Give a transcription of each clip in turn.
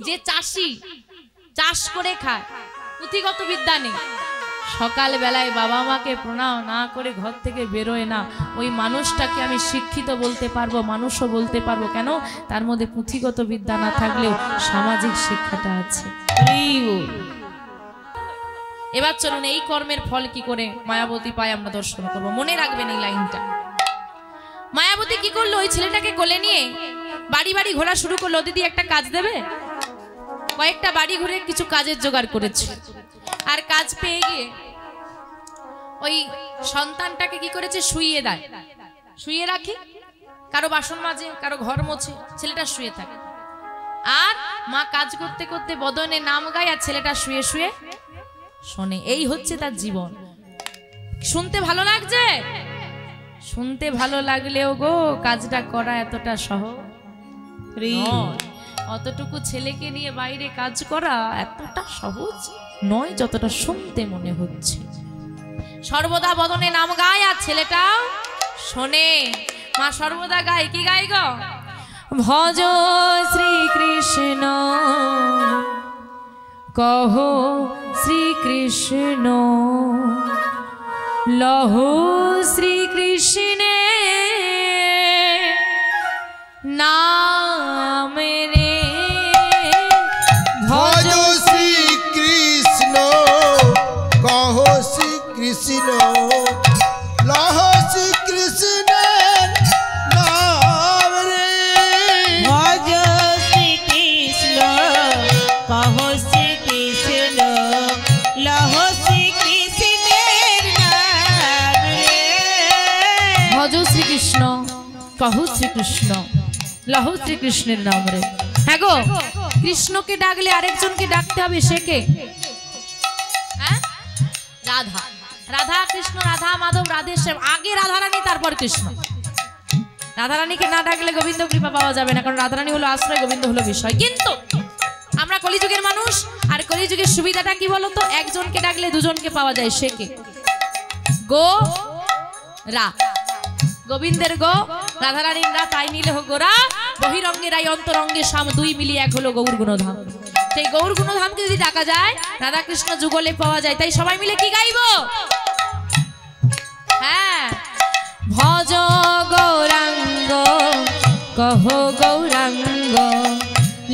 যে চাষি চাষ করে খায়, পুঁথিগত বিদ্যা নেই, সকাল বেলায় বাবা মাকে প্রণাম না করে ঘর থেকে বেরোয় না, ওই মানুষটাকে আমি শিক্ষিত বলতে পারবো, মানুষও বলতে পারবো। কেন? তার মধ্যে পুঁথিগত বিদ্যা না থাকলেও সামাজিক শিক্ষাটা আছে। এবার চলুন এই কর্মের ফল কি করে মায়াবতী পায় আমরা দর্শন করবো। মনে রাখবেন এই লাইনটা। মায়াবতী কি করলো? ওই ছেলেটাকে কোলে নিয়ে বাড়ি বাড়ি ঘোরা শুরু করলো। দিদি একটা কাজ দেবে? কয়েকটা বাড়ি ঘুরে কিছু কাজের জোগাড় করেছে। আর কাজ পেয়ে গিয়ে ওই সন্তানটাকে কি করেছে? শুইয়ে দেয়, শুইয়ে রাখে, কারো বাসন মাজে, কারো ঘর মোছে, ছেলেটা শুয়ে থাকে। আর মা কাজ করতে করতে বদনে নাম গায়, আর ছেলেটা শুয়ে শুয়ে শোনে। এই হচ্ছে তার জীবন। শুনতে ভালো লাগছে? শুনতে ভালো লাগলেও গো কাজটা করা এতটা সহজ নয়। অতটুকু ছেলেকে নিয়ে বাইরে কাজ করা এতটা সহজ নয় যতটা শুনতে মনে হচ্ছে। সর্বদা বদনে নাম গায় আর ছেলেটাও শোনে। মা সর্বদা গায়, কি গায় গো? ভজ শ্রীকৃষ্ণ কহো শ্রীকৃষ্ণ, লহো শ্রীকৃষ্ণে নাম রে। ভজ শ্রীকৃষ্ণ কহো শ্রীকৃষ্ণ, লহো শ্রীকৃষ্ণের নাম রে। ভজ শ্রীকৃষ্ণ কহো শ্রীকৃষ্ণ, লহো শ্রীকৃষ্ণের নাম রে। ভজ শ্রীকৃষ্ণ কহো শ্রীকৃষ্ণ, লহো শ্রীকৃষ্ণের নাম রে। হ্যাঁ গো, কৃষ্ণকে ডাকলে আরেকজনকে ডাকতে হবে। সে কে? রাধা। রাধা কৃষ্ণ, রাধা মাধব, রাধেশ্যাম। আগে রাধারানী, তারপর কৃষ্ণ। রাধারানীকে না ডাকলে গোবিন্দ কৃপা পাওয়া যাবে না, কারণ রাধারানী হলো আশ্রয়, গোবিন্দ হলো বিষয়। কিন্তু আমরা কলিযুগের মানুষ, আর কলিযুগের সুবিধাটা কি বলতো? একজনকে ডাকলে দুজনকে পাওয়া যায়। সে কে? গো রা। গোবিন্দের গো, রাধারানীর রা, তাই মিলে হোক গোরা। বহিরঙ্গে রাই অন্তরঙ্গে শাম, দুই মিলিয়ে এক হলো গৌর গুণধাম। সেই গৌর গুণধামকে যদি ডাকা যায়, রাধা কৃষ্ণ যুগলে পাওয়া যায়। তাই সবাই মিলে কি গাইব? হ্যাঁ, ভজ গৌরাঙ্গ কহ গৌরাঙ্গ,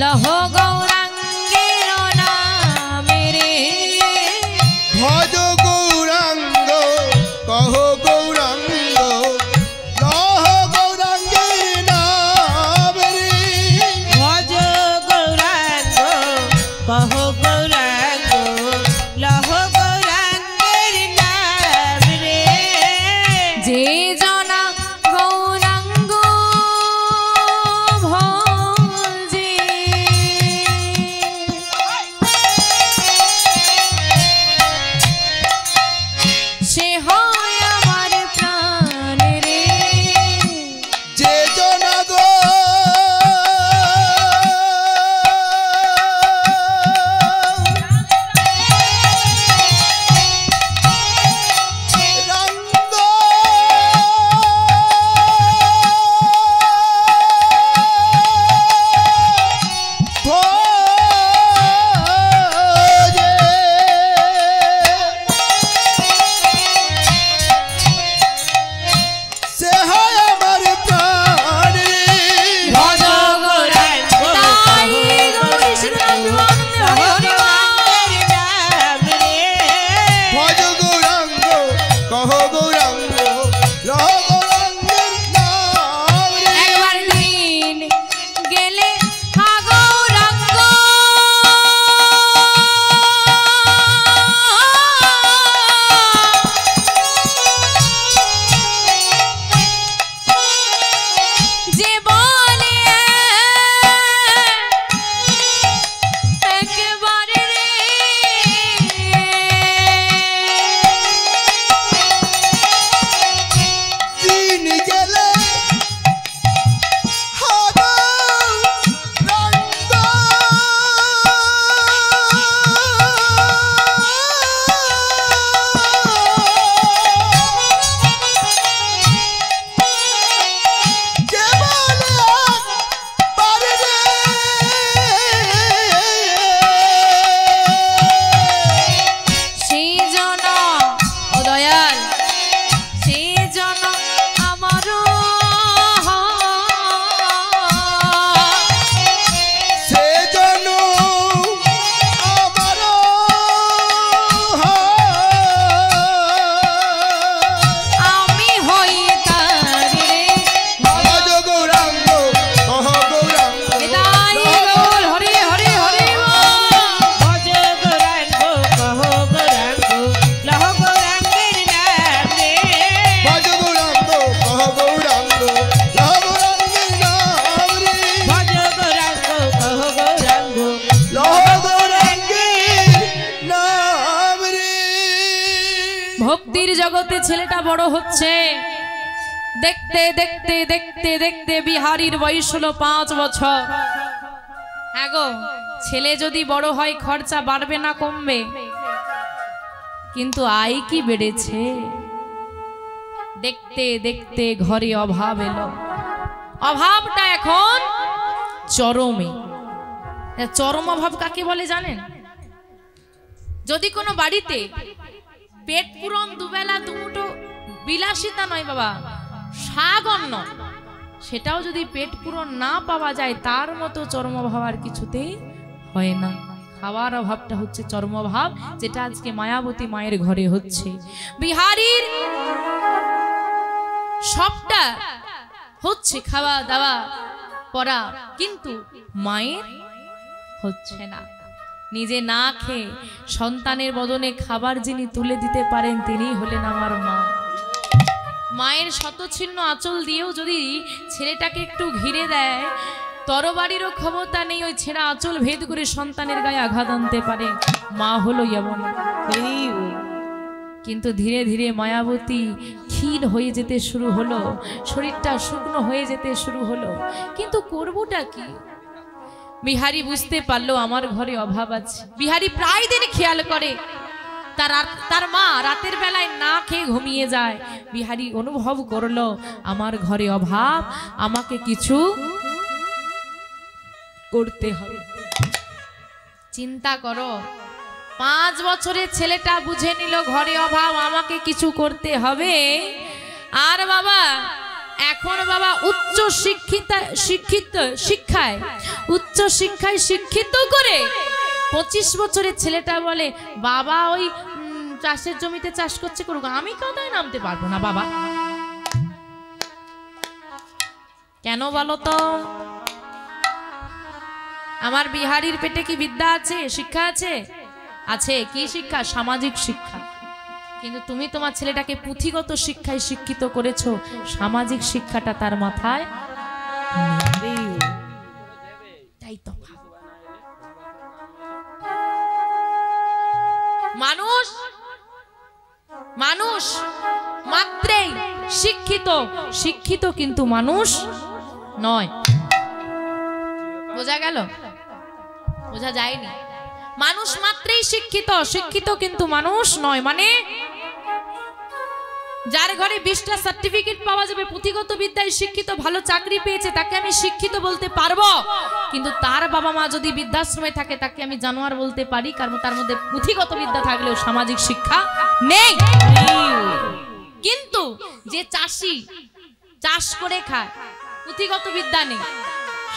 লহ গৌরাঙ্গের নাম রে। ভজ গৌরাঙ্গ কহ গৌরাঙ্গ, লহ গৌরাঙ্গের নাম রে। ভজ গৌরাঙ্গ কহ গৌরাঙ্গ, লহ গৌরাঙ্গের নাম রে। যে জনা গৌরাঙ্গ ভজে, সে হয় আমার প্রাণ রে। যে জন গো ভক্তির জগতে ছেলেটা বড় হচ্ছে। দেখতে দেখতে দেখতে দেখতে বিহারীর বয়স হলো 5 বছর। হ্যাঁ গো, ছেলে যদি বড় হয় খরচা বাড়বে না কমবে? কিন্তু আয় কি বেড়েছে? দেখতে দেখতে ঘরে অভাব এলো। অভাবটা এখন চরমে। চরম অভাব কাকে বলে জানেন? যদি কোনো বাড়িতে পেট পূরণ দুবেলা দুমুঠো বিলাসিতা নয় বাবা, শাক অন্ন, সেটাও যদি পেট পূরণ না পাওয়া যায়, তার মতো চরম অভাব আর কিছুতেই হয় না। খাওয়ার অভাবটা হচ্ছে চরম অভাব, যেটা আজকে মায়াবতী মায়ের ঘরে হচ্ছে। বিহারীর সবটা হচ্ছে খাওয়া দাওয়া পড়া, কিন্তু মায়ের হচ্ছে না। নিজে না খেয়ে সন্তানের বদনে খাবার যিনি তুলে দিতে পারেন, তিনি হলেন আমার মা। মায়ের শতচ্ছিন্ন আঁচল দিয়েও যদি ছেলেটাকে একটু ঘিরে দেয়, তরবারিরও ক্ষমতা নেই ওই ছেঁড়া আঁচল ভেদ করে সন্তানের গায়ে আঘাত আনতে পারে। মা হলো এমন। কিন্তু ধীরে ধীরে মায়াবতী ক্ষীণ হয়ে যেতে শুরু হলো, শরীরটা শুকনো হয়ে যেতে শুরু হলো। কিন্তু করবোটা কি? বিহারী বুঝতে পারলো আমার ঘরে অভাব আছে। বিহারী প্রায় দিন খেয়াল করে তার মা রাতের বেলায় না খেয়ে ঘুমিয়ে যায়। বিহারী অনুভব করলো আমার ঘরে অভাব, আমাকে কিছু করতে হবে। চিন্তা করো, 5 বছরের ছেলেটা বুঝে নিল ঘরে অভাব, আমাকে কিছু করতে হবে। আর বাবা এখন বাবা উচ্চ শিক্ষায় শিক্ষিত করে 25 বছরের ছেলেটা বলে, বাবা ওই চাষের জমিতে চাষ করছে করুক, আমি কাদায় নামতে পারবো না বাবা। কেন বলো তো? আমার বিহারীর পেটে কি বিদ্যা আছে, শিক্ষা আছে? আছে। কি শিক্ষা? সামাজিক শিক্ষা। কিন্তু তুমি তোমার ছেলেটাকে পুঁথিগত শিক্ষায় শিক্ষিত করেছো, সামাজিক শিক্ষাটা তার মাথায় নেই। তাই তো মানুষ মাত্রেই শিক্ষিত কিন্তু মানুষ নয়। বোঝা গেল? বোঝা যায়নি? মানুষ মাত্রেই শিক্ষিত কিন্তু মানুষ নয়। মানে যার ঘরে 20টা সার্টিফিকেট পাওয়া যাবে, পুঁথিগত বিদ্যায় শিক্ষিত, ভালো চাকরি পেয়েছে, তাকে আমি শিক্ষিত বলতে পারবো। কিন্তু তার বাবা মা যদি বৃদ্ধাশ্রমে থাকে, তাকে আমি জানোয়ার বলতে পারি, কারণ তার মধ্যে পুঁথিগত বিদ্যা থাকলেও সামাজিক শিক্ষা নেই। কিন্তু যে চাষি চাষ করে খায়, পুঁথিগত বিদ্যা নেই,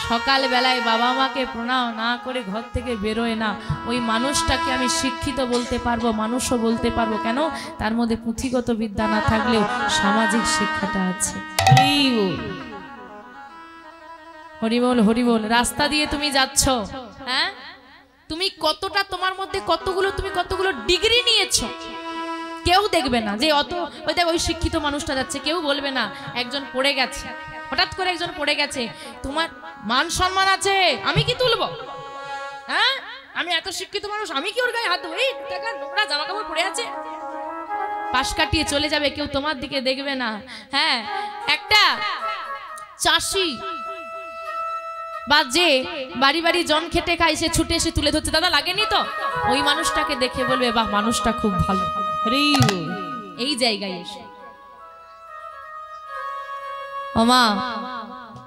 সকাল বেলায় বাবা মাকে প্রণাম না করে ঘর থেকে বেরোয় না, ওই মানুষটাকে আমি শিক্ষিত বলতে পারবো, মানুষও বলতে পারবো। কেন? তার মধ্যে পুঁথিগত বিদ্যা না থাকলেও সামাজিক শিক্ষাটা আছে। হরিবল হরিবল। রাস্তা দিয়ে তুমি যাচ্ছ, হ্যাঁ, তুমি কতটা, তোমার মধ্যে তুমি কতগুলো ডিগ্রি নিয়েছো, কেউ দেখবে না যে ওই শিক্ষিত মানুষটা যাচ্ছে, কেউ বলবে না একজন পড়ে গেছে, হঠাৎ করে একজন পড়ে গেছে, তোমার মান সম্মান আছে, আমি কি তুলবো? হ্যাঁ, আমি এত শিক্ষিত মানুষ, আমি কি ওর গায়ে হাত দেবো? এই দেখা নোংরা জামা কাপড় পরে আছে, পাশ কাটিয়ে চলে যাবে, কেউ তোমার দিকে দেখবে না। হ্যাঁ, একটা চাষি বা যে বাড়ি বাড়ি জন খেটে খায়, সে ছুটে এসে তুলে ধরছে, দাদা লাগেনি তো, ওই মানুষটাকে দেখে বলবে বাহ, মানুষটা খুব ভালো। এই জায়গায় এসে ও মা,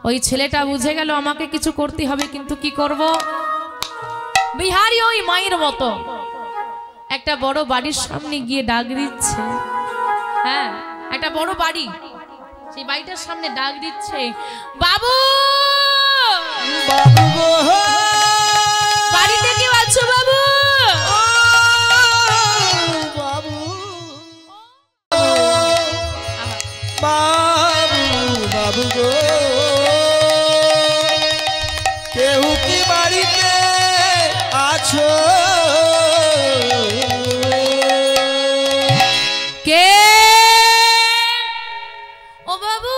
ওই ছেলেটা বুঝে গেল আমাকে কিছু করতে হবে, কিন্তু কি করব? বিহারী ওই মায়ের মতো একটা বড় বাড়ির সামনে গিয়ে ডাক দিচ্ছে। হ্যাঁ, একটা বড় বাড়ি, সেই বাড়িটার সামনে ডাক দিচ্ছে, বাবু বাবু গো, বাড়িতে কেউ আছো বাবু? বাবু বাবু বাবু গো, কেউ কি বাড়িতে আছো? কে? ও বাবু,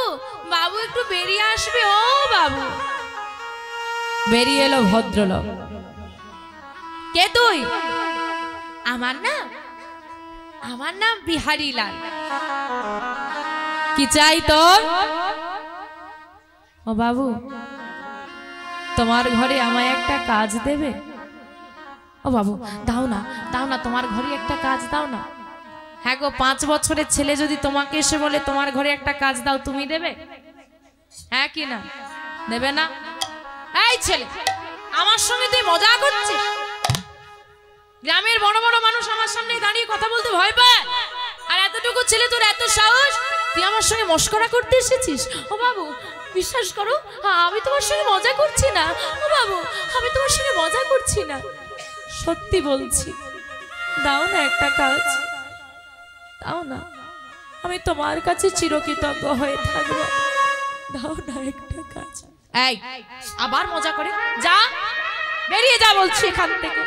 বাবু একটু বেরিয়ে আসবে। ও বাবু। বেরিয়ে এলো ভদ্রলোক। কে তুই? আমার নাম আমার নাম বিহারী লাল। কি চাই তোর? ও বাবু, তোমার ঘরে আমায় একটা কাজ দেবে? ও বাবু, দাও না দাও না, তোমার ঘরে একটা কাজ দাও না। হ্যাঁ গো, 5 বছরের ছেলে যদি তোমাকে এসে বলে তোমার ঘরে একটা কাজ দাও, তুমি দেবে? হ্যাঁ কি না? দেবে না? এই ছেলে, আমার সঙ্গে তুই মজা করছিস? গ্রামের বড় বড় মানুষ আমার সামনে দাঁড়িয়ে কথা বলতে ভয় পায়, আর এতটুকু ছেলে তোর এত সাহস, তুই আমার সঙ্গে মস্করা করতে এসেছিস? ও বাবু, বিশ্বাস করো, আমি তোমার সঙ্গে মজা করছি না। ও বাবু, আমি তোমার সঙ্গে মজা করছি না, সত্যি বলছি। দাও না একটা কাজ, দাও না, আমি তোমার কাছে চিরকৃতজ্ঞ হয়ে থাকবো। দাও না একটা কাজ। এই, আবার মজা করে? যা, বেরিয়ে যা বলছি এখান থেকে।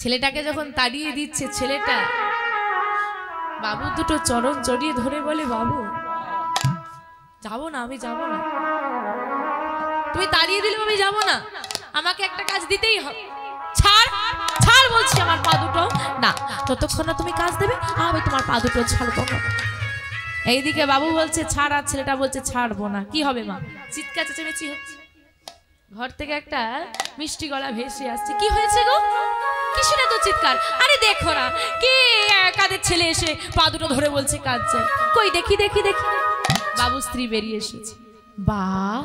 ছেলেটাকে যখন তাড়িয়ে দিচ্ছে, ছেলেটা বাবু দুটো চরণ জড়িয়ে ধরে বলে, বাবু যাবো না, আমি যাবো না। তুমি তাড়িয়ে দিলে আমি যাবো না, আমাকে একটা কাজ দিতেই হবে। ছাড় ছাড় বলছি আমার পা দুটো। না, ততক্ষণ না তুমি কাজ দেবে আমি তোমার পা দুটো ছাড়বো না। এইদিকে বাবু বলছে ছাড়, আর ছেলেটা বলছে ছাড়বো না। কি হবে মা? চিৎকার চেঁচামেচি হচ্ছে। ঘর থেকে একটা মিষ্টি গলা ভেসে আসছে। কি হয়েছে গো? কিছু না তো, চিৎকার। আরে দেখো না, কে কাদের ছেলে এসে পা দুটো ধরে বলছে কাজ চাই। কই দেখি দেখি দেখি। বাবু স্ত্রী বেরিয়ে এসেছে। বাহ,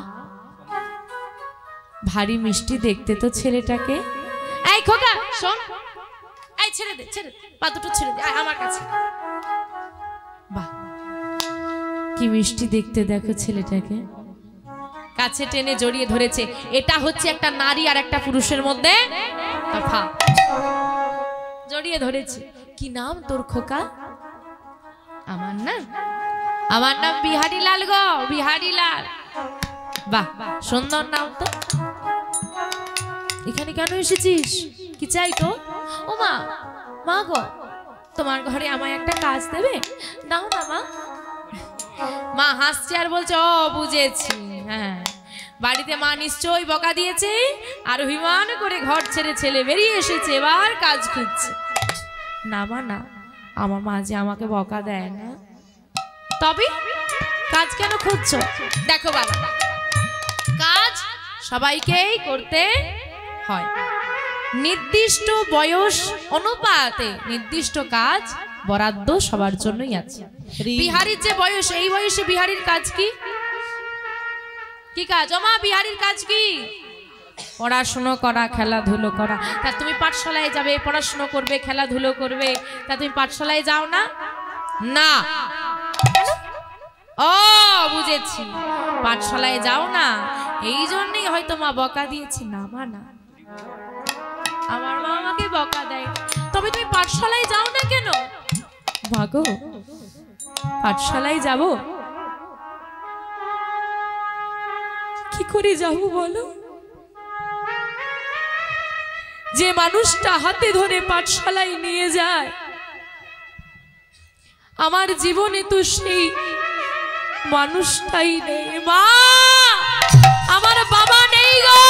ভারী মিষ্টি দেখতে তো ছেলেটাকে। এই খোকা শোন, এই ছেড়ে দে, ছেড়ে দে, পা দুটো ছেড়ে দে, আমার কাছে। বাহ, কি মিষ্টি দেখতে দেখো ছেলেটাকে। কাছে টেনে জড়িয়ে ধরেছে। এটা হচ্ছে একটা নারী আর একটা পুরুষের মধ্যে তফাৎ। জড়িয়ে ধরেছে। কি নাম তোর খোকা? আমার নাম বিহারী লাল গো, বিহারী লাল। বাহ, সুন্দর নাম তো। এখানে কেন এসেছিস? কি চাই তো? ও মা, মা গো, তোমার ঘরে আমায় একটা কাজ দেবে? দাও না মা। মা হাসছে আর বলছে, ও বুঝেছি, হ্যাঁ, বাড়িতে মা নিশ্চয়ই বকা দিয়েছে আর অভিমান করে ঘর ছেড়ে ছেলে বেরিয়ে এসেছে, এবার কাজ খুঁজছে। না মা না, আমার মা যে আমাকে বকা দেয় না। তবে কাজ কেন খুঁজছো? দেখো বাবা, কাজ সবাইকেই করতে হয়। নির্দিষ্ট বয়স অনুপাতে নির্দিষ্ট কাজ বরাদ্দ সবার জন্যই আছে। বিহারীর যে বয়স, এই বয়সে বিহারীর কাজ কি? কি কাজ? ও মা, বিহারীর কাজ কি? পড়াশুনো করা, খেলাধুলো করা। তা তুমি পাঠশালায় যাবে, পড়াশুনো করবে, খেলাধুলো করবে, তা তুমি পাঠশালায় যাও না? না। ও বুঝেছি, পাঠশালায় যাও না, এই জন্যই হয়তো মা বকা দিয়েছে। না মা না, আমার মা আমাকে বকা দেয়। তবে তুমি পাঠশালায় যাও না কেন? ভাগো, পাঠশালায় যাব, কি করে যাব বলো? যে মানুষটা হাতে ধরে পাঠশালায় নিয়ে যায়, আমার জীবনে তো সেই মানুষটাই নেই। মা, আমার বাবা নেই গো।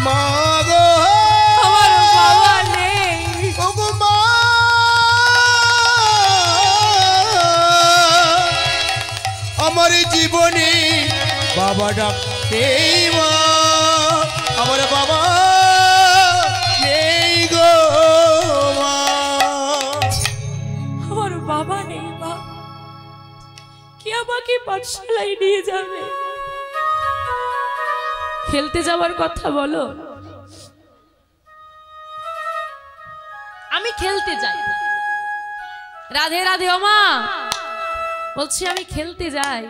মা গো, আমার বাবা নেই। ওগো মা, আমার জীবনে বাবা ডাকতে মা, আমার বাবা নেই গো মা। আমার বাবা নেই মা, কি আমাকে পাঠশালায় নিয়ে যাবে? খেলতে যাওয়ার কথা বলো, আমি খেলতে যাই। রাধে রাধে। ও মা, বলছি আমি খেলতে যাই।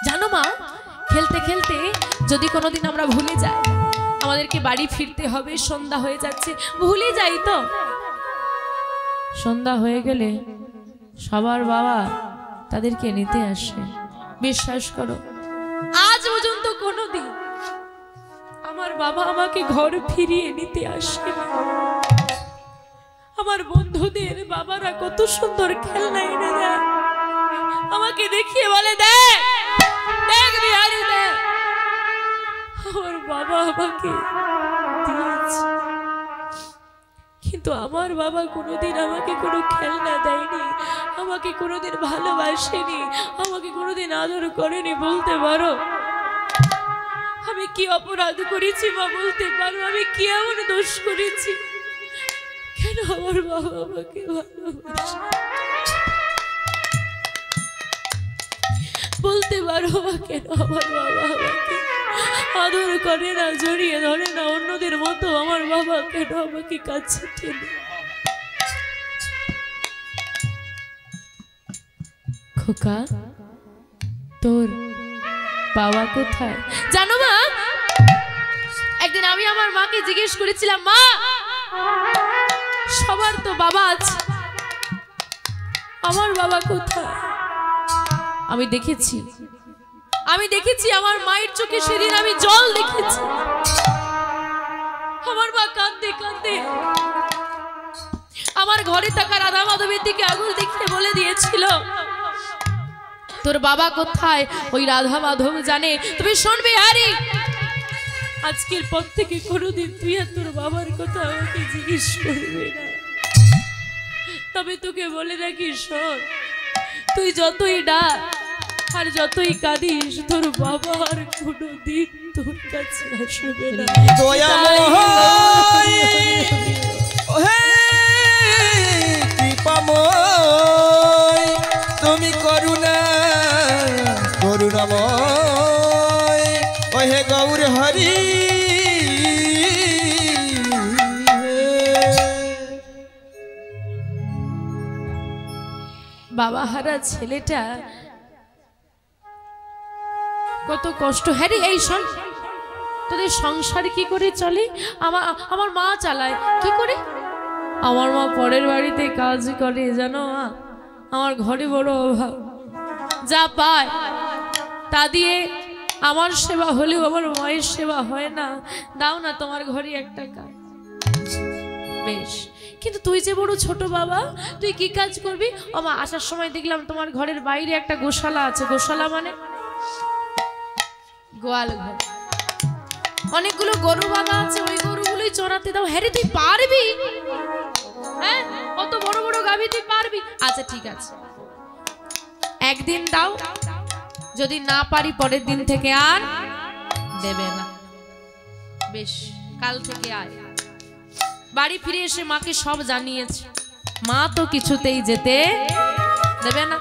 জানো মা, খেলতে খেলতে যদি কোনোদিন আমরা ভুলে যাই, আমাদেরকে বাড়ি ফিরতে হবে, সন্ধ্যা হয়ে যাচ্ছে, ভুলে যাই তো। সন্ধ্যা হয়ে গেলে সবার বাবা তাদেরকে নিতে আসে। বিশ্বাস করো, আজ পর্যন্ত কোনোদিন আমার বাবা আমাকে ঘর ফিরিয়ে নিতে আসে। আমার বন্ধুদের বাবারা কত সুন্দর খেলনা এনে দেয়, আমাকে দেখিয়ে বলে, দেখ দেখ বিহারী দেখ। আমার বাবা আমাকে দিয়েছে, কিন্তু আমার বাবা কোনোদিন আমাকে কোনো খেলনা দেয়নি, আমাকে কোনোদিন ভালোবাসেনি, আমাকে কোনোদিন আদর করেনি। বলতে পারো আমি কি অপরাধ করেছি মা? বলতে পারো আমি কি এমন দোষ করেছি? কেন আমার বাবা আমাকে ভালোবাসে? বলতে পারো কেন আমার বাবা আমাকে আদর করে না, জড়িয়ে ধরে না অন্যদের মতো? আমার বাবা কেন আমাকে কাছে টেনে? খোকা, তোর বাবা কোথায় জানো মা? একদিন আমি আমার মাকে জিজ্ঞেস করেছিলাম, মা সবার তো বাবা আছে, আমার বাবা কোথায়? আমি দেখেছি আমার মায়ের চোখে সেদিন আমি জল দেখেছি। আমার মা কাঁদতে কাঁদতে আমার ঘরে থাকা রাধা মাধবের দিকে আঙুল দেখিয়ে বলে দিয়েছিল, তোর বাবা কোথায় ওই রাধা মাধব জানে। তুমি শুনবে হারি, আজকের পর থেকে কোনোদিন তুই আর তোর বাবার কথা আমাকে জিজ্ঞেস করবে না। তবে তোকে বলে রাখি, শোন, তুই যতই ডাক আর যতই কাঁদিস, তোর বাবা আর কোনোদিন তোর কাছে আসবে না। দয়াময় হে কৃপাময়, তুমি করুণাময়, ও হে গৌর হরি। বাবা হারা ছেলেটা কত কষ্ট। হ্যাঁ রে, এই শোন, তোদের সংসার কি করে চলে? আমার মা চালায় কি করে? আমার মা পরের বাড়িতে কাজ করে জানো মা। আমার ঘরে বড় অভাব, যা পায় তা দিয়ে আমার সেবা হলেও আমার মায়ের সেবা হয় না। দাও না তোমার ঘরে একটা কাজ। বেশ, কিন্তু তুই যে বড় ছোট বাবা, তুই কি কাজ করবি? ও মা, আসার সময় দেখলাম তোমার ঘরের বাইরে একটা গোশালা আছে। গোশালা মানে গোয়াল ঘর, অনেকগুলো গরু বাঁধা আছে, ওই গরুগুলোই চড়াতে দাও। হ্যাঁ রে, তুই পারবি? হ্যাঁ, অত বড় বড় গাভী তুই পারবি? আচ্ছা ঠিক আছে, একদিন দাও, যদি না পারি পরের দিন থেকে আর দেবে না। বেশ, কাল থেকে আয়। বাড়ি ফিরে এসে মাকে সব জানিয়েছে। মা তো কিছুতেই যেতে দেবে না।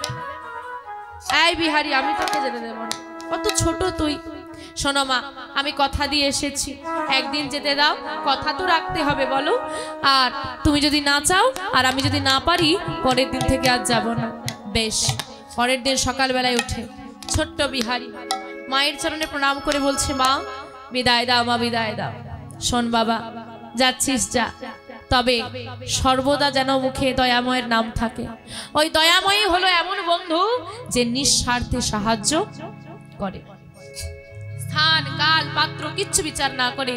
এই বিহারি, আমি তোকে যেতে দেব না, কত ছোট তুই। শোনো মা, আমি কথা দিয়ে এসেছি, একদিন যেতে দাও, কথা তো রাখতে হবে বলো। আর তুমি যদি না চাও আর আমি যদি না পারি, পরের দিন থেকে আর যাব না। বেশ, পরের দিন সকালবেলায় উঠে ছোট্ট বিহারি মায়ের চরণে প্রণাম করে বলছে, মা বিদায় দাও, মা বিদায় দাও। শোন বাবা, যাচ্ছিস যা, তবে সর্বদা যেন মুখে দয়াময়ের নাম থাকে। ওই দয়াময়ী হলো এমন বন্ধু যে নিঃস্বার্থে সাহায্য করে, স্থান কাল পাত্র কিচ্ছু বিচার না করে।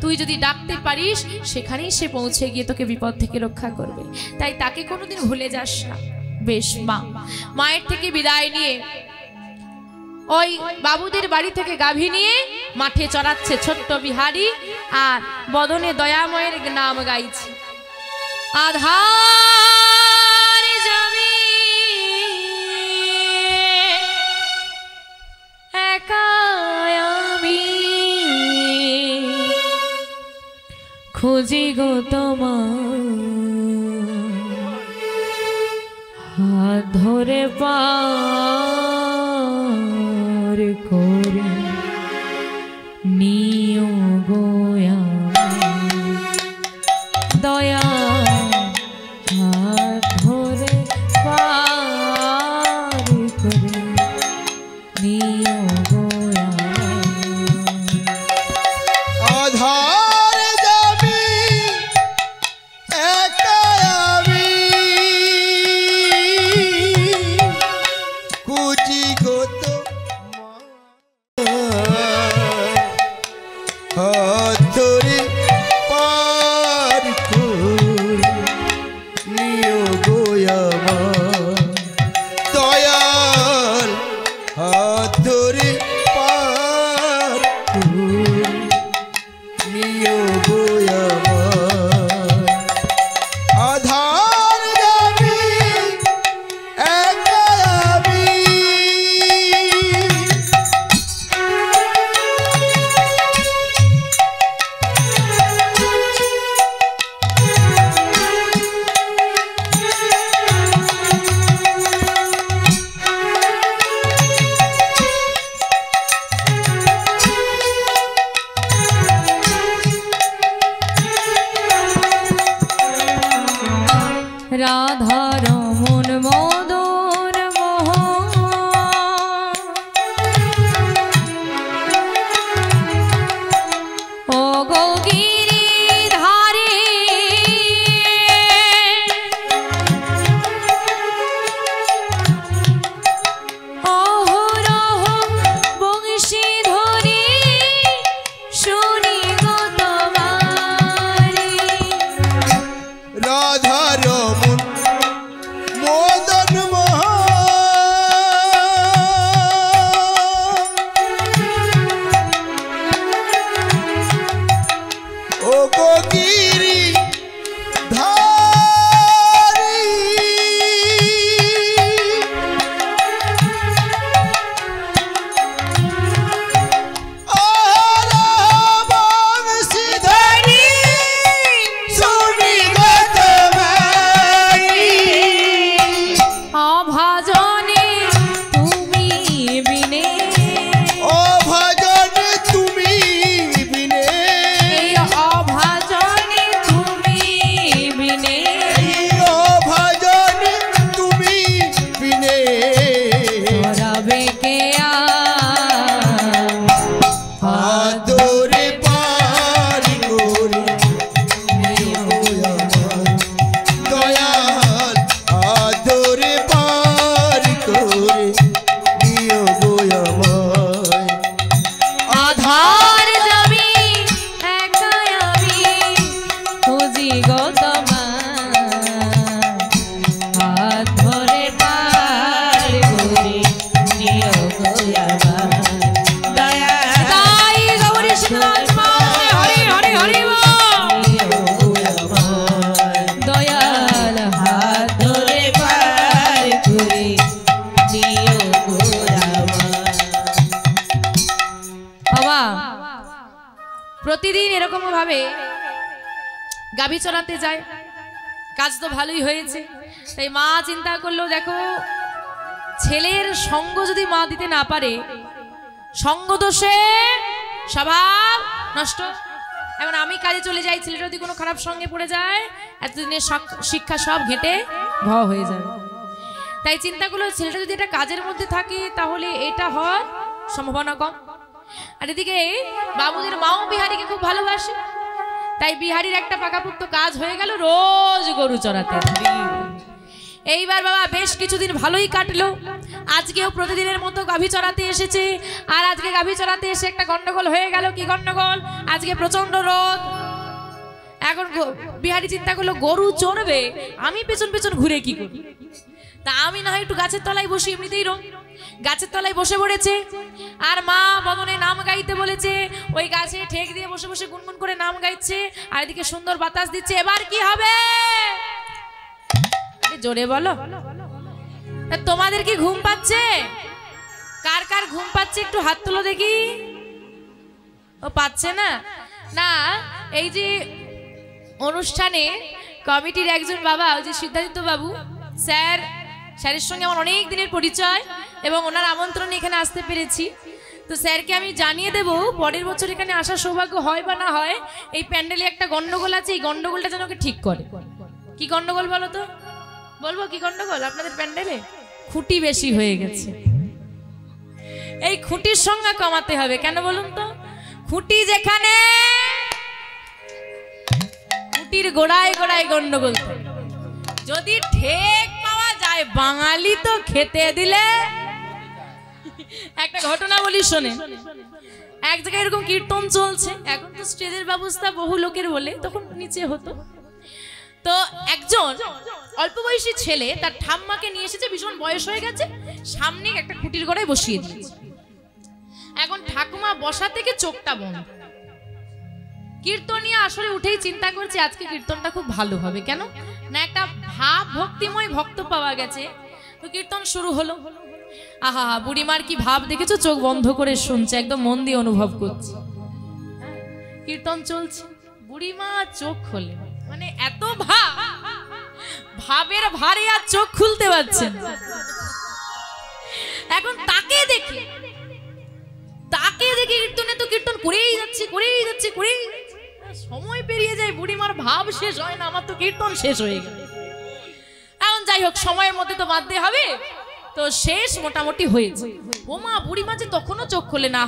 তুই যদি ডাকতে পারিস, সেখানেই সে পৌঁছে গিয়ে তোকে বিপদ থেকে রক্ষা করবে। তাই তাকে কোনোদিন ভুলে যাস না। বেশ মা, মায়ের থেকে বিদায় নিয়ে ওই বাবুদের বাড়ি থেকে গাভী নিয়ে মাঠে চড়াচ্ছে ছোট্ট বিহারি, আর বদনে দয়াময়ের নাম গাইছে। আধার জমি একা আমি খুঁজি গো তোমার, হাত ধরে পার করে নিও গোয়া দয়া, হাত ধরে পার করে নিও গোয়া। আধার যাবি একা আমি কুচি গো রাধা রমন মদন মোহন ও গৌগিরি ধারে অহরহ বংশী ধরে শুনি গো তোমারি রাধা রমন মদন ও কোকিরি ধারি বংশী ধরি শুনি গো তোমারি অভাজনে তুমি বিনে ও ভজন তুমি বিনে এই অভাজনে তুমি বিনে এই ও ভজন তুমি বিনে করাবে কে আদরে পারি করে দয়াল আদরে পারি করে নিও গো আমায় আধার যাবি একা আমি খুঁজি গো তোমার হাত ধরে পার করে নিও গো আমার দয়া তাই গৌরী সুন্দর হরি হরি হরি দয়াল হাত ধরে পার করে নিও গো আমার বাবা প্রতিদিন এরকম ভাবে গাভী চড়াতে যায়, কাজ তো ভালোই হয়েছে। তাই মা চিন্তা করলো, দেখো ছেলের সঙ্গ যদি মা দিতে না পারে, সঙ্গ দোষে স্বভাব নষ্ট। এখন আমি কাজে চলে যাই, ছেলেটা যদি কোনো খারাপ সঙ্গে পড়ে যায়, এতদিনের শিক্ষা সব ঘেঁটে ঘ হয়ে যাবে। তাই চিন্তা করলো, ছেলেটা যদি এটা কাজের মধ্যে থাকে তাহলে এটা হওয়ার সম্ভাবনা কম। আর এদিকে বাবুদের মাও বিহারীকে খুব ভালোবাসে, তাই বিহারীর একটা পাকাপোক্ত কাজ হয়ে গেল, রোজ গরু চড়াতে। এইবার বাবা বেশ কিছুদিন ভালোই কাটলো। আজকেও প্রতিদিনের মতো গাভী চড়াতে এসেছে। আর আজকে গাভী চড়াতে এসে একটা গন্ডগোল হয়ে গেল। কি গন্ডগোল? আজকে প্রচন্ড রোদ। এখন বিহারী চিন্তা করলো, গরু চড়বে, আমি পেছন পেছন ঘুরে কি করি? তা আমি না হয় একটু গাছের তলায় বসে, এমনিতেই রোদ। গাছের তলায় বসে পড়েছে। আর মা বদনে নাম গাইতে বলেছে, ওই গাছে ঠেক দিয়ে বসে বসে গুনগুন করে নাম গাইছে, আর এদিকে সুন্দর বাতাস দিচ্ছে। এবার কি হবে? জোরে বলো। তোমাদের কি ঘুম পাচ্ছে? কার কার ঘুম পাচ্ছে একটু হাত তুলো দেখি। ও পাচ্ছে না? না, এই যে অনুষ্ঠানে কমিটির একজন বাবা, ওই যে সিদ্ধার্থ বাবু স্যারের সঙ্গে আমার অনেক দিনের পরিচয় এবং ওনার আমন্ত্রণে এখানে আসতে পেরেছি। তো স্যারকে আমি জানিয়ে দেব, পরের বছর এখানে আসার সৌভাগ্য হয় বা না হয়, এই প্যান্ডেলে একটা গন্ডগোল আছে, এই গন্ডগোলটা যেন ওকে ঠিক করে। কি গন্ডগোল বলো তো? বলবো কি গন্ডগোল আপনাদের প্যান্ডেলে? খুঁটি বেশি হয়ে গেছে। এই খুঁটির সংখ্যা কমাতে হবে। কেন বলুন তো? খুঁটি যেখানে, খুঁটির গোড়ায় গোড়ায় গন্ডগোল। যদি ঠেক পাওয়া যায়, বাঙালি তো খেতে দিলে। একটা ঘটনা বলি শোনে। এক জায়গায় এরকম কীর্তন চলছে, এখন তো স্টেজের ব্যবস্থা বহু লোকের বলে, তখন নিচে হতো। তো একজন অল্প বয়সী ছেলে তার ঠাম্মাকে নিয়ে এসেছে, ভীষণ বয়স হয়ে গেছে, সামনে একটা খুঁটির গোড়ায় বসিয়ে দিয়েছে। এখন ঠাকুমা বসা থেকে চোখটা বন্ধ। কীর্তনিয়া আসলে উঠেই চিন্তা করছে আজকে কীর্তনটা খুব ভালো হবে। কেন না, একটা ভাব ভক্তিময় ভক্ত পাওয়া গেছে। তো কীর্তন শুরু হলো। আহা, বুড়িমার কি ভাব দেখেছো? চোখ বন্ধ করে শুনছে, একদম মন দিয়ে অনুভব করছে। কীর্তন চলছে, বুড়িমা চোখ খোলে, মানে এত ভাবের ভারে আর চোখ খুলতে পারছেন। এখন তাকে দেখে কীর্তনে তো কীর্তন করেই যাচ্ছে। সময় পেরিয়ে যায়, বুড়িমার ভাব শেষ হয় না, আমার তো কীর্তন শেষ হয়ে গেল। যাই হোক সময়ের মধ্যে তো বাঁধতে হবে। তো শেষ মোটামুটি হয়েছে। ও মা, বুড়িমা যে তখনও চোখ খোলে না।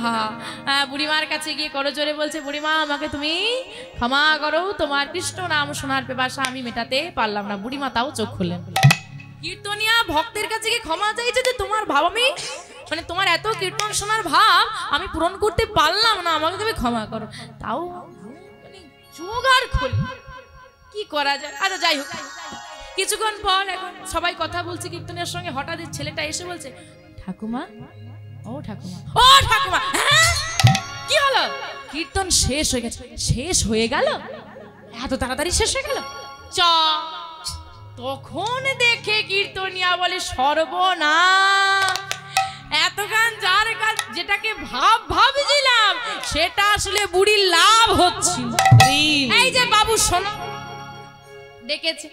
বুড়িমার কাছে গিয়ে করজোরে বলছে, বুড়িমা আমাকে তুমি ক্ষমা করো, তোমার কৃষ্ণ নাম শোনার পেপাসা আমি মেটাতে পারলাম না। বুড়িমা তাও চোখ খোলেন। কীর্তনিয়া ভক্তের কাছে গিয়ে ক্ষমা চাইছে যে তোমার ভাব আমি, মানে তোমার এত কীর্তন শোনার ভাব আমি পূরণ করতে পারলাম না, আমাকে তুমি ক্ষমা করো। তাও মানে জোগাড় খোলে, কি করা যায়। আচ্ছা যাই হোক, কিছুক্ষণ পর এখন সবাই কথা বলছে কীর্তনের সঙ্গে, হঠাৎ ছেলেটা এসে বলছে, ঠাকুমা, ও ঠাকুমা, ও ঠাকুমা, হ্যাঁ কি হলো? কীর্তন শেষ হয়ে গেছে। শেষ হয়ে গেল? এত তাড়াতাড়ি শেষ হয়ে গেল? চ তখন দেখে কীর্তনিয়া বলে, সর্বনাশ, এতক্ষণ যার কাজ যেটাকে ভাবছিলাম সেটা আসলে বুড়ির লাভ হচ্ছে। এই যে বাবু শোনো, ডেকেছে।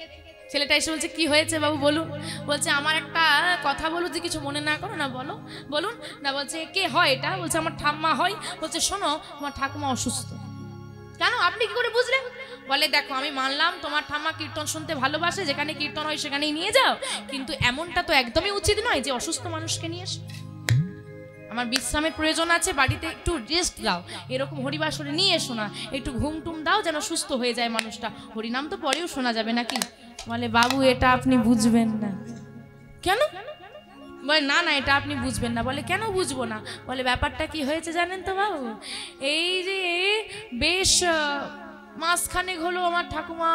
ছেলেটা এসে বলছে, কি হয়েছে বাবু বলুন। বলছে, আমার একটা কথা বলুন, যে কিছু মনে না করো না, বলো বলুন না। বলছে, কে হয় এটা? বলছে, আমার ঠাম্মা হয়। বলছে, শোনো আমার ঠাকুমা অসুস্থ। কেন, আপনি কি করে বুঝলেন? বলে, দেখো আমি মানলাম তোমার ঠাম্মা কীর্তন শুনতে ভালোবাসে, যেখানে কীর্তন হয় সেখানেই নিয়ে যাও, কিন্তু এমনটা তো একদমই উচিত নয় যে অসুস্থ মানুষকে নিয়ে এসো। আমার বিশ্রামের প্রয়োজন আছে, বাড়িতে একটু রেস্ট দাও, এরকম হরিবাসরে নিয়ে এসো না, একটু ঘুম টুম দাও যেন সুস্থ হয়ে যায় মানুষটা, হরিনাম তো পরেও শোনা যাবে নাকি। বলে, বাবু এটা আপনি বুঝবেন না। কেন? বলে, না না এটা আপনি বুঝবেন না। বলে, কেন বুঝবো না? বলে, ব্যাপারটা কি হয়েছে জানেন তো বাবু, এই যে বেশ মাসখানেক হলো আমার ঠাকুমা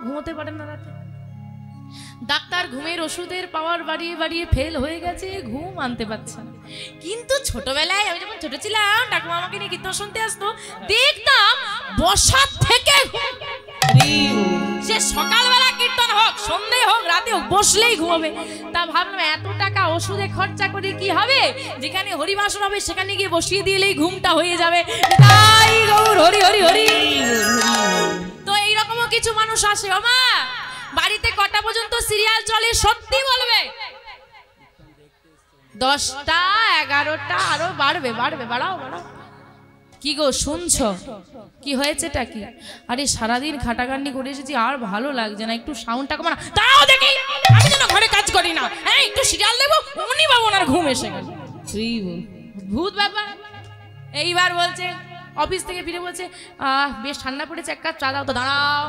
ঘুমোতে পারেন না রাতে। ডাক্তার ঘুমের ওষুধের পাওয়ার বাড়িয়ে বাড়িয়ে ফেল হয়ে গেছে, ঘুম আনতে পারছে না। কিন্তু ছোটবেলায় আমি যখন ছোট ছিলাম, ঠাকুমা আমাকে নিয়ে কীর্তন শুনতে আসতো, দেখতাম বসার থেকে সে সকালবেলা কীর্তন হোক, সন্ধ্যে হোক, রাতে হোক, বসলেই ঘুমাবে। তা ভাবলাম এত টাকা ওষুধে খরচা করে কি হবে, যেখানে হরিবাসন হবে সেখানে গিয়ে বসিয়ে দিলেই ঘুমটা হয়ে যাবে। তাই গৌর হরি হরি হরি। তো এইরকমও কিছু মানুষ আসে। ও মা, বাড়িতে কটা পর্যন্ত সিরিয়াল চলে সত্যি বলবে? 10টা 11টা, আরো বাড়বে বাড়বে, বাড়াও বাড়াও। কি গো শুনছো? কি হয়েছেটা কি? আরে সারাদিন খাটাখাটনি করে এসেছি, আর ভালো লাগছে না, একটু সাউন্ডটা কমা না। তাও দেখি আমি যেন ঘরে কাজ করি না, হ্যাঁ একটু সিরিয়াল দেবো, উনি বাবু ওনার ঘুম এসে গেল। ভূত ব্যাপার। এইবার বলছে, অফিস থেকে ফিরে বলছে, বেশ ঠান্ডা পড়েছে, এক কাপ চা দাও তো। দাঁড়াও,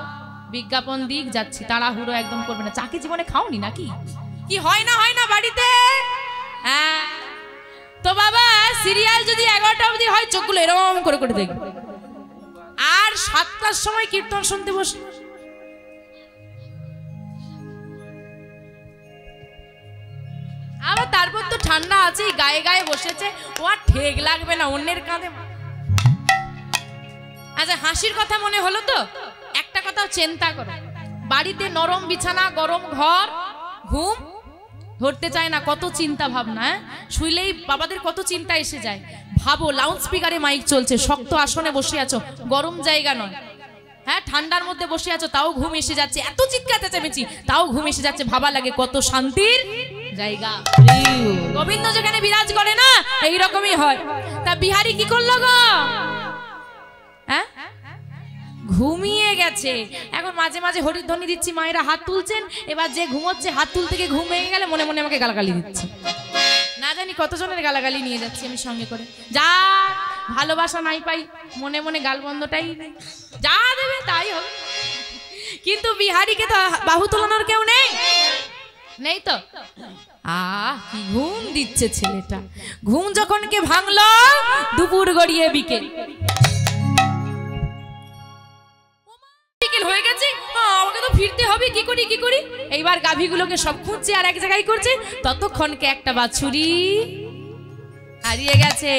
বিজ্ঞাপন দিক যাচ্ছি, তাড়াহুড়ো একদম করবে না। চা কি জীবনে খাওনি নাকি? কি হয় না বাড়িতে? হ্যাঁ তো বাবা, সিরিয়াল যদি 11টা অবধি হয়, চোখগুলো এরকম করে করে দেখবে, আর 7টার সময় কীর্তন শুনতে বসে। আবার তারপর তো ঠান্ডা আছেই, গায়ে গায়ে বসেছে, ও আর ঠেক লাগবে না অন্যের কাঁধে। আচ্ছা হাসির কথা মনে হলো তো, একটা কথাও চিন্তা করো, বাড়িতে নরম বিছানা, গরম ঘর, ঘুম ধরতে চায় না, কত চিন্তা ভাবনা। শুইলেই বাবাদের কত চিন্তা এসে যায়। ভাবো লাউড স্পিকারে মাইক চলছে, শক্ত আসনে বসে আছো, গরম জায়গা নয়, হ্যাঁ ঠান্ডার মধ্যে বসে আছো, তাও ঘুম এসে যাচ্ছে, এত চিৎকার চেঁচামেচি তাও ঘুম এসে যাচ্ছে। ভাবা লাগে কত শান্তির জায়গা। গোবিন্দ যেখানে বিরাজ করে না, এইরকমই হয়। তা বিহারি কি করলো গো? হ্যাঁ ঘুমিয়ে গেছে। এখন মাঝে মাঝে হরিধ্বনি দিচ্ছি, মায়েরা হাত তুলছেন, এবার যে ঘুমোচ্ছে হাত তুলতে গিয়ে ঘুম ভেঙে গেলে মনে মনে আমাকে গালাগালি দিচ্ছে। না জানি কতজনের গালাগালি নিয়ে যাচ্ছি আমি সঙ্গে করে। যা ভালোবাসা নাই পাই, মনে মনে গালবন্ধটাই যা দেবে তাই হবে। কিন্তু বিহারিকে তো বাহু তোলানোর কেউ নেই, নেই তো। কি ঘুম দিচ্ছে ছেলেটা। ঘুম যখন কে ভাঙলো, দুপুর গড়িয়ে বিকেল হয়ে গেছে, আমাকে তো ফিরতে হবে, কি করি কি করি। এইবার গাভীগুলোকে সব খুঁজছে আর এক জায়গায় করছে, ততক্ষণকে একটা বাছুরি হারিয়ে গেছে।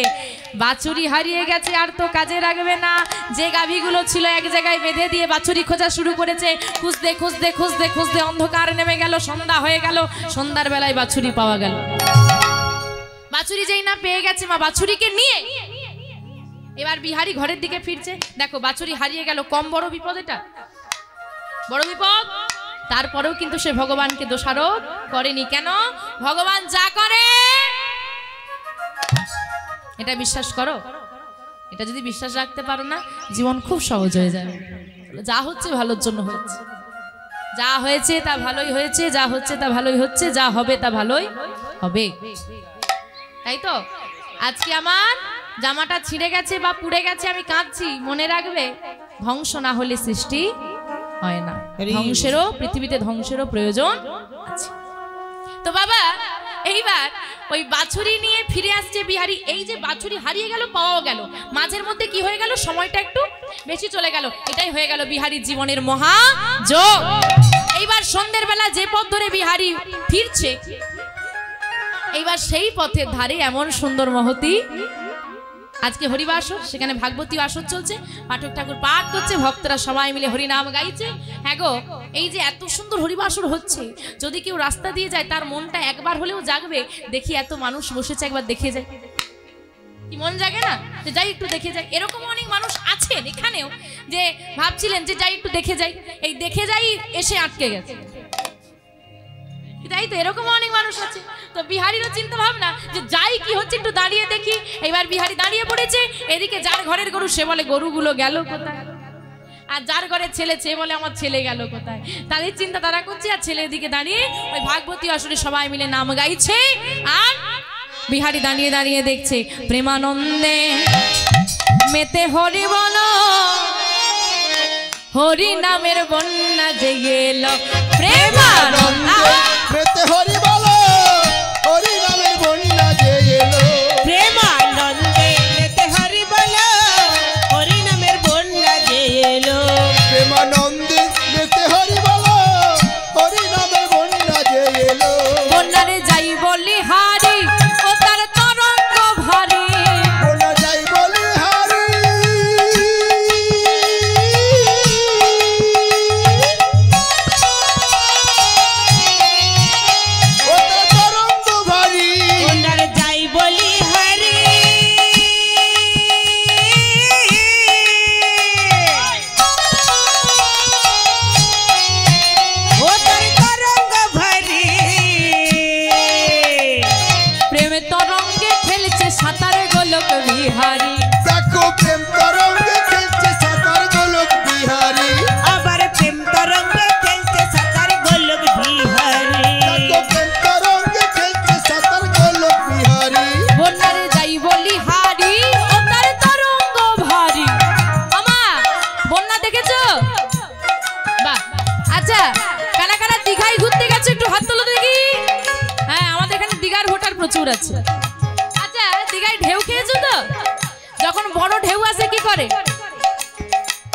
বাছুরি হারিয়ে গেছে আর তো কাজে রাখবে না। যে গাভীগুলো ছিল এক জায়গায় বেঁধে দিয়ে বাছুরি খোঁজা শুরু করেছে, খুঁজতে খুঁজতে খুঁজতে খুঁজতে অন্ধকার নেমে গেল, সন্ধ্যা হয়ে গেল। সন্ধ্যার বেলায় বাছুরি পাওয়া গেল। বাছুরি যেই না পেয়ে গেছে, মা বাছুরিকে নিয়ে এবার বিহারি ঘরের দিকে ফিরছে। দেখো বাছুরি হারিয়ে গেল, কম বড় বিপদ এটা, বড় বিপদ। তারপরেও কিন্তু সে ভগবানকে দোষারোপ করেনি। কেন? ভগবান যা করে এটা বিশ্বাস করো। এটা যদি বিশ্বাস রাখতে পারো না, জীবন খুব সহজ হয়ে যাবে। যা হচ্ছে ভালোর জন্য হচ্ছে, যা হয়েছে তা ভালোই হয়েছে, যা হচ্ছে তা ভালোই হচ্ছে, যা হবে তা ভালোই হবে, তাই তো? আজকে আমার জামাটা ছিঁড়ে গেছে বা পুড়ে গেছে, আমি কাঁদছি, মনে রাখবে ধ্বংস না হলে সৃষ্টি হয় না, ধ্বংসেরও পৃথিবীতে ধ্বংসেরও প্রয়োজন আছে। তো বাবা এইবার ওই বাছুরি নিয়ে ফিরে আসছে বিহারী। এই যে বাছুরি হারিয়ে গেল, পাওয়াও গেল, মাঝের মধ্যে কি হয়ে গেল, সময়টা একটু বেশি চলে গেল, এটাই হয়ে গেল বিহারীর জীবনের মহাযোগ। এইবার সন্ধ্যের বেলা যে পথ ধরে বিহারী ফিরছে, এইবার সেই পথের ধারে এমন সুন্দর মহতী, আজকে হরিবা আসর, সেখানে ভাগবতী আসর চলছে, পাঠক ঠাকুর পাঠ করছে, ভক্তরা সবাই মিলে হরিনাম গাইছে। হ্যাঁ গো, এই যে এত সুন্দর হরিবা আসর হচ্ছে, যদি কেউ রাস্তা দিয়ে যায় তার মনটা একবার হলেও জাগবে, দেখি এত মানুষ বসেছে, একবার দেখে যায়, কি মন জাগে না, যে যাই একটু দেখে যাই। এরকম অনেক মানুষ আছেন এখানেও, যে ভাবছিলেন যে যাই একটু দেখে যাই, এই দেখে যাই এসে আটকে গেছে, তাই তো? এরকম অনেক মানুষ আছে। তো বিহারীরও চিন্তা ভাবনা যে যাই কি হচ্ছে একটু দাঁড়িয়ে দেখি। এইবার বিহারী দাঁড়িয়ে পড়েছে, এদিকে যার ঘরের গরু সে বলে গরুগুলো গেল কোথায়, আর যার ঘরের ছেলে সে বলে আমার ছেলে গেল কোথায়। তাদের চিন্তা তারা করছে, আর ছেলের দিকে দাঁড়িয়ে ওই ভাগবতী আসরে সবাই মিলে নাম গাইছে, আর বিহারী দাঁড়িয়ে দাঁড়িয়ে দেখছে প্রেমানন্দে মেতে হরি বল, হরি নামের বন্যা জেগে এলো, প্রেমানন্দে মেতে হরি বল, হরি নামের বন্যা যে এলো, প্রেমানন্দে মেতে হরি বল, হরি নামের বন্যা যে এলো, প্রেমানন্দে মেতে হরি বল, হরি নামের বন্যা যে এলো, বন্যারে যাই বলি হারি, ও তার তরঙ্গ ভারী, বন্যা যাই বলি হারি, ও তার তরঙ্গ ভারী, বন্যার যাই বলি হরি, ও তার তরঙ্গ ভরি, প্রেমে তরঙ্গে খেলছে সাঁতারে গোলক বিহারী, দেখো প্রেম তরঙ্গে খেলছে সাঁতার গোলক বিহারী, আবার প্রেম তরঙ্গে খেলছে সাঁতার গোলক বিহারি, দেখো প্রেম তরঙ্গে খেলছে সাঁতার গোলক বিহারী, বন্যারে যাই বলি হারি, ও তার তরঙ্গ ভারী। আমা বন্যা দেখেছো? বাহ, আচ্ছা কারা কারা দীঘায় ঘুরতে গেছে একটু হাত তোলো দেখি। হ্যাঁ, আমাদের এখানে দীঘার ভোটার প্রচুর আছে। আচ্ছা দীঘায় ঢেউ খেয়েছো তো? যখন বড় ঢেউ আসে কি করে?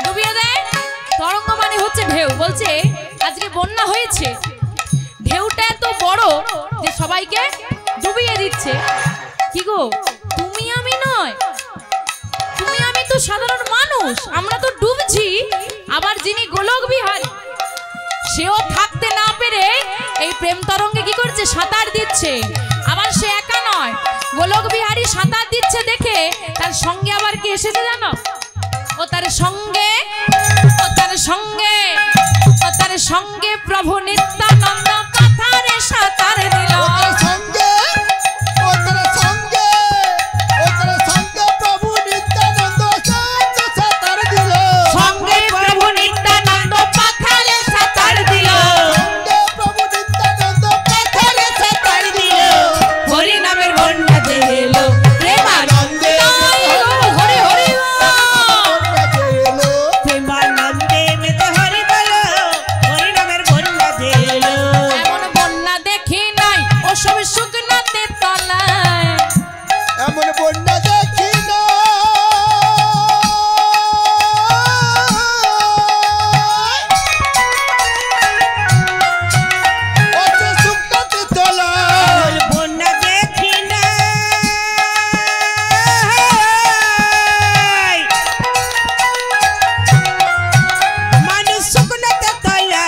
ডুবিয়ে দেয়। তরঙ্গ মানে হচ্ছে ঢেউ। বলছে আজকে বন্যা হয়েছে, ঢেউটা এত বড় যে সবাইকে ডুবিয়ে দিচ্ছে। কি গো, তুমি আমি নয়, তুমি আমি তো সাধারণ মানুষ, আমরা তো ডুবছি। আবার যিনি গোলক বিহারী, সেও থাকতে না পেরে এই প্রেম তরঙ্গে কি করছে, সাঁতার দিচ্ছে। আবার সে একা নয়, গোলক বিহারী সাঁতার দিচ্ছে দেখে তার সঙ্গে আবার কি এসেছে জানো? ও তার সঙ্গে, ও তার সঙ্গে, ও তার সঙ্গে প্রভু নিত্যানন্দ পাথারে সাঁতার দিল। ও তার সঙ্গে, ও তার সঙ্গে, ও তার সঙ্গে প্রভু নিত্যানন্দ সাঁতার দিল, সঙ্গে প্রভু নিত্যানন্দ পাথারে সাঁতার দিল, সঙ্গে প্রভু নিত্যানন্দ পাথরে সাঁতার দিল, হরি নামের বন্যা যে এলো, প্রেমানন্দে হরি হরি বন্যা যে এলো, প্রেমানন্দে মেতে হরি বল, হরি নামের বন্যা যে এলো, এমন বন্যা দেখি নাই ওসব শুকনাতে তলায়, এমন বন্যা দেখি না, ও যে শুকনাতে তলায়, এমন বন্যা দেখি না, মানুষ শুকনাতে তলায়,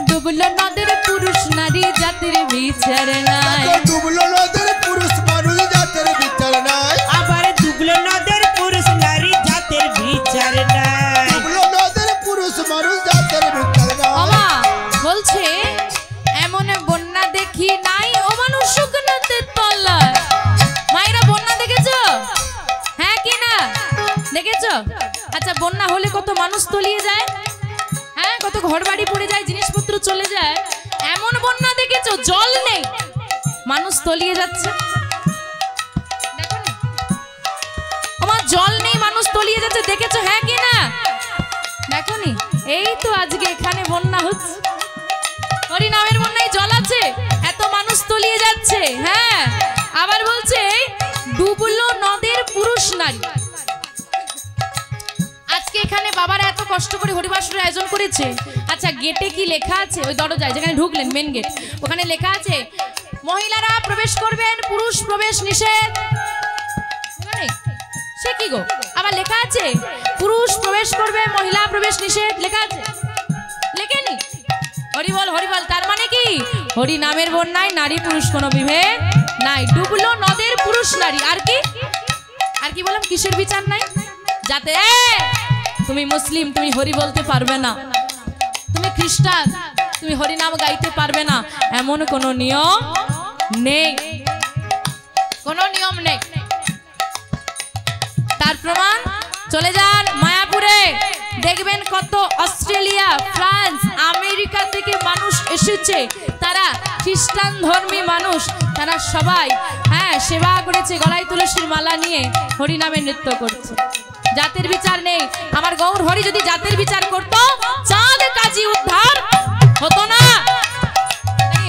ডুবলো নদের পুরুষ নারী জাতির বিচার নাই, ডুবলো নদের পুরুষ মানুষ জাতের বিচার নাই, আবার ডুবলো নদের পুরুষ নারী জাতের বিচার নাই, ডুবলো নদের পুরুষ মানুষ জাতের বিচার নাই, আমা বলছে এমন বন্যা দেখি নাই ও মানুষ শুকনাতে তলায়। মায়েরা বন্যা দেখেছো? হ্যাঁ কি না দেখেছো? আচ্ছা বন্যা হলে কত মানুষ তলিয়ে যায়, কত ঘর বাড়ি পড়ে যায়, জিনিসপত্র চলে যায়। এমন বন্যা দেখেছো জল নেই, মানুষ তলিয়ে যাচ্ছে। আমার জল নেই, মানুষ তলিয়ে যাচ্ছে, দেখেছো হ্যাঁ কি না? দেখোনি? এই তো আজকে এখানে বন্যা হচ্ছে, হরিনামের বন্যায় জল আছে, এত মানুষ তলিয়ে যাচ্ছে। হ্যাঁ, আবার বলছে ডুবলো নদের পুরুষ নারী। আজকে এখানে বাবারা এত কষ্ট করে হরিবাসরের আয়োজন করেছে। আচ্ছা, গেটে কি লেখা আছে? ওই দরজায় যেখানে ঢুকলেন মেন গেট, ওখানে লেখা আছে মহিলারা প্রবেশ করবেন, পুরুষ প্রবেশ নিষেধ। সে কি গো, আবার লেখা আছে পুরুষ প্রবেশ করবে, মহিলা প্রবেশ নিষেধ, লেখা আছে? লেখেনি? হরিবল হরিবল, তার মানে কি হরি নামের বন্যায় নারী পুরুষ কোনো বিভেদ নাই। ডুবলো নদের পুরুষ নারী। আর কি, আর কি বললাম? কিসের বিচার নাই? যাতে তুমি মুসলিম তুমি হরি বলতে পারবে না, তুমি খ্রিস্টান তুমি হরি নাম গাইতে পারবে না, এমন কোনো নিয়ম নেই, কোনো নিয়ম নেই। তার প্রমাণ চলে যান মায়াপুরে, দেখবেন কত অস্ট্রেলিয়া, ফ্রান্স, আমেরিকা থেকে মানুষ এসেছে। তারা খ্রিস্টান ধর্মী মানুষ, তারা সবাই হ্যাঁ সেবা করেছে, গলায় তুলসীর মালা নিয়ে হরিনামে নৃত্য করছে। জাতের বিচার নেই। আমার গৌর হরি যদি জাতের বিচার করত, চাঁদ কাজী উদ্ধার হতো না।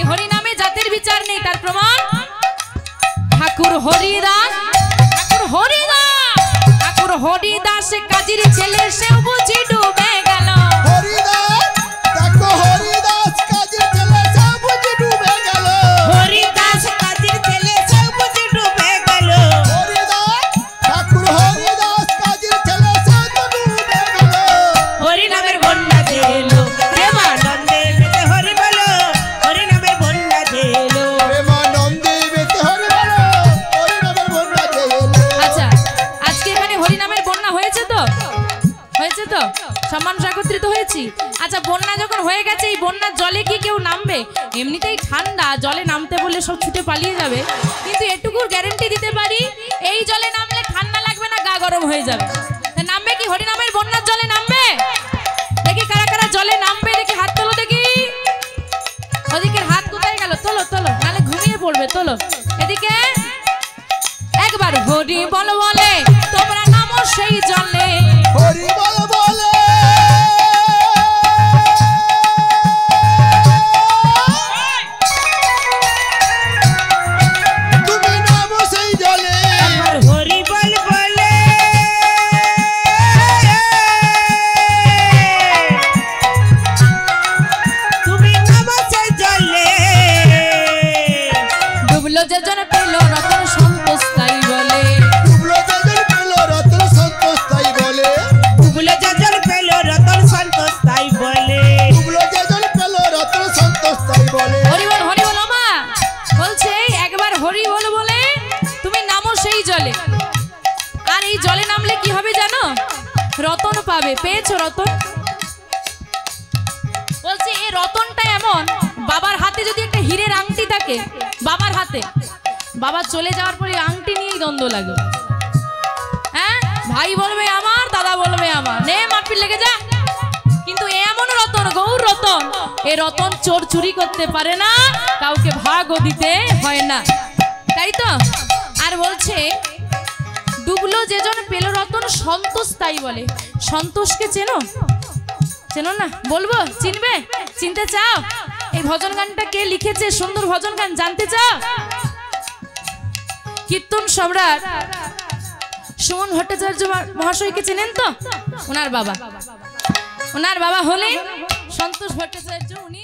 হরিনামে জাতের বিচার নেই। তার প্রমাণ ঠাকুর হরিদাস, ঠাকুর হরিদাস, ঠাকুর হরিদাস কাজীর ছেলে, সেও বুঝি ডুবে গেল। হরিদাস, দেখো হরিদাস কাজীর ছেলে, সে বুঝি ডুবে গেল। হরিদাস কাজীর ছেলে, সে বুঝি ডুবে গেল। হরিদাস, ঠাকুর হরিদাস কাজীর ছেলে, সে তো ডুবে গেল। হরিনামের বন্যা এলো, প্রেমানন্দে মেতে হরি বলো, হরিনামের বন্যা এলো। প্রেমানন্দে মেতে হরি বলো, হরিনামের বন্যা এলো। আচ্ছা, আজকে এখানে হরিনামের বন্যা হয়েছে তো? হয়েছে তো? সব মানুষ একত্রিত হয়েছি। আচ্ছা, বন্যা যখন হয়ে গেছে, এই বন্যার জলে কি কেউ নামবে? এমনিতেই ঠান্ডা, জলে নামতে বললে সব ছুটে পালিয়ে যাবে। কিন্তু এটুকুর গ্যারেন্টি দিতে পারি, এই জলে নামলে ঠান্ডা লাগবে না, গা গরম হয়ে যাবে। তা নামবে কি? হরিনামের বন্যার জলে নামবে? দেখি কারা কারা জলে নামবে, দেখি হাত তোলো দেখি। ওদিকের হাত কোথায় গেল? তোলো তোলো, নাহলে ঘুমিয়ে পড়বে। তোলো এদিকে। একবার হরি বল বলে তোমরা নামো সেই জলে। হরি বল বলে তুমি নামো সেই জলে। আমার হরি বল বলে তুমি নামো সেই জলে। ডুবলো যে জন পেল রতন সন্তোষ তাই বলে। ডুবলো যেজন পেল রতন সন্তোষ তাই বলে। ডুবলো যেজন পেল রতন সন্তোষ তাই বলে। ডুবলো যেজন পেল রতন সন্তোষ তাই বলে। হরি বল মা বলছে একবার হরি বল বলে তুমি নামো সেই জলে। আর এই জলে নামলে কি হবে জানো? রতন পাবে। পেয়েছো রতন? বলছে এই রতনটা এমন, বাবার হাতে যদি একটা হীরের আংটি থাকে, বাবার হাতে, বাবা চলে যাওয়ার পরে আংটি নিয়েই দ্বন্দ্ব লাগে। হ্যাঁ, ভাই বলবে আমার, দাদা বলবে আমার, নে মারপিট লেগে যা। কিন্তু এমন রতন, গৌর রতন, এ রতন চোর চুরি করতে পারে না, কাউকে ভাগও দিতে হয় না, তাই তো? আর বলছে ডুবলো যেজন পেল রতন সন্তোষ তাই বলে। সন্তোষকে চেনো? চেনো না? বলবো? চিনবে? চিনতে চাও? এই ভজন গানটা কে লিখেছে? সুন্দর ভজন গান, জানতে চাও? কীর্তন সম্রাট সুমন ভট্টাচার্য মহাশয়কে চেনেন তো? ওনার বাবা হলেন সন্তোষ ভট্টাচার্য। উনি